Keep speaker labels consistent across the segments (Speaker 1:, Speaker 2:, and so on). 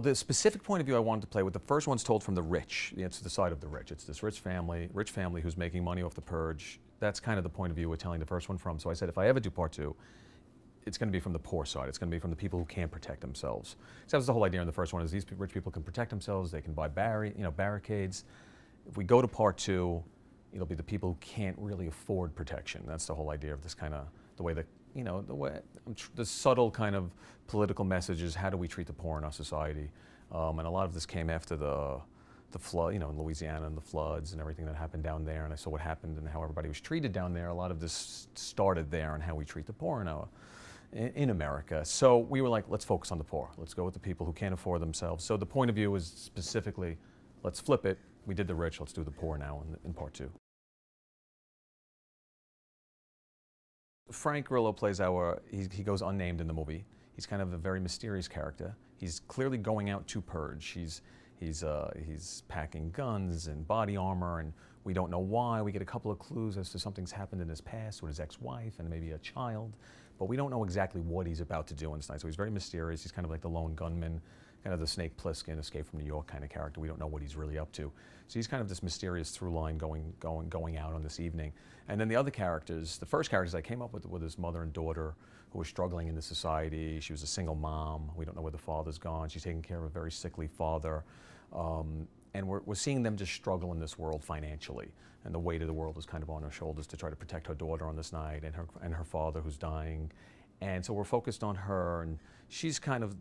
Speaker 1: The specific point of view I wanted to play with, the first one's told from the rich. It's the side of the rich. It's this rich family who's making money off the purge. That's kind of the point of view we're telling the first one from. So I said, if I ever do part two, it's going to be from the poor side. It's going to be from the people who can't protect themselves. So that was the whole idea in the first one, is these rich people can protect themselves. They can buy barricades. If we go to part two, it'll be the people who can't really afford protection. That's the whole idea of this kind of, the way that, the subtle kind of political messages, how do we treat the poor in our society? And a lot of this came after the flood, in Louisiana, and the floods and everything that happened down there, and I saw what happened and how everybody was treated down there. A lot of this started there, and how we treat the poor in America. So we were like, let's focus on the poor. Let's go with the people who can't afford themselves. So the point of view is specifically, let's flip it. We did the rich, let's do the poor now in part two. Frank Grillo plays he goes unnamed in the movie. He's kind of a very mysterious character. He's clearly going out to purge. He's packing guns and body armor, and we don't know why. We get a couple of clues as to something's happened in his past with his ex-wife and maybe a child, but we don't know exactly what he's about to do in this night. So he's very mysterious. He's kind of like the lone gunman, kind of the Snake Plissken, Escape from New York kind of character. We don't know what he's really up to. So he's kind of this mysterious through line going out on this evening. And then the other characters, the first characters I came up with his mother and daughter who were struggling in the society. She was a single mom. We don't know where the father's gone. She's taking care of a very sickly father. And we're seeing them just struggle in this world financially. And the weight of the world is kind of on her shoulders to try to protect her daughter on this night, and her father who's dying. And so we're focused on her, and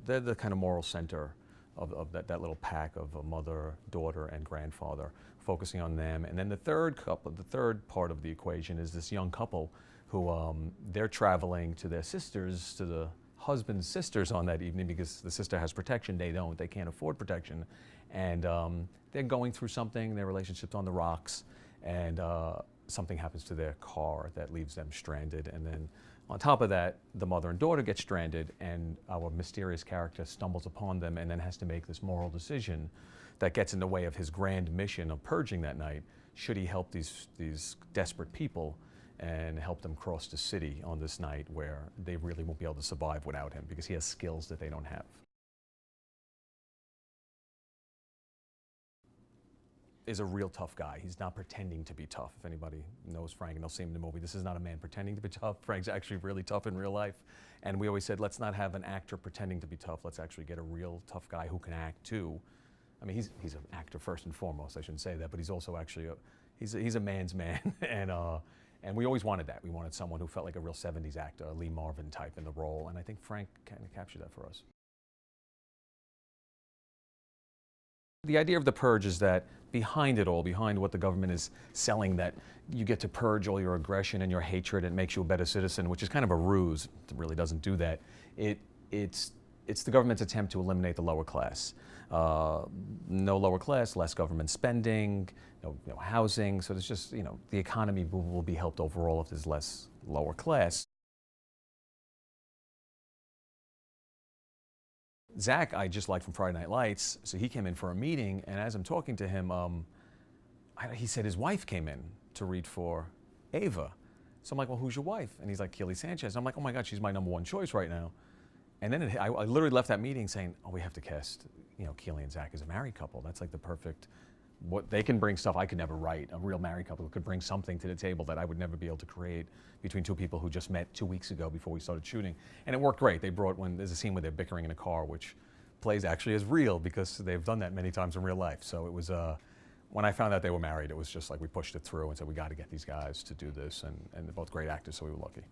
Speaker 1: they're the kind of moral center of that little pack of a mother, daughter, and grandfather, focusing on them. And then the third part of the equation is this young couple who they're traveling to their sisters, to the husband's sisters on that evening, because the sister has protection, they can't afford protection. And they're going through something, their relationship's on the rocks, and something happens to their car that leaves them stranded. And then on top of that, the mother and daughter get stranded, and our mysterious character stumbles upon them and then has to make this moral decision that gets in the way of his grand mission of purging that night. Should he help these desperate people and help them cross the city on this night where they really won't be able to survive without him, because he has skills that they don't have? Is a real tough guy. He's not pretending to be tough. If anybody knows Frank and they'll see him in the movie, this is not a man pretending to be tough. Frank's actually really tough in real life. And we always said, let's not have an actor pretending to be tough. Let's actually get a real tough guy who can act too. I mean, he's an actor first and foremost. I shouldn't say that, but he's also actually he's a man's man. And we always wanted that. We wanted someone who felt like a real 70s actor, a Lee Marvin type in the role. And I think Frank kind of captured that for us. The idea of the purge is that behind it all, behind what the government is selling, that you get to purge all your aggression and your hatred, it makes you a better citizen, which is kind of a ruse. It really doesn't do that. It's the government's attempt to eliminate the lower class. No lower class, less government spending, no housing. So there's just, the economy will be helped overall if there's less lower class. Zach, I just liked from Friday Night Lights, so he came in for a meeting, and as I'm talking to him, he said his wife came in to read for Ava. So I'm like, well, who's your wife? And he's like, Keely Sanchez. I'm like, oh my God, she's my #1 choice right now. And then I literally left that meeting saying, oh, we have to cast, Keely and Zach as a married couple. That's like the perfect, what they can bring stuff I could never write. A real married couple who could bring something to the table that I would never be able to create between two people who just met 2 weeks ago before we started shooting. And it worked great. There's a scene where they're bickering in a car, which plays actually as real because they've done that many times in real life. So it was, when I found out they were married, it was just like we pushed it through and said, we got to get these guys to do this. And they're both great actors, so we were lucky.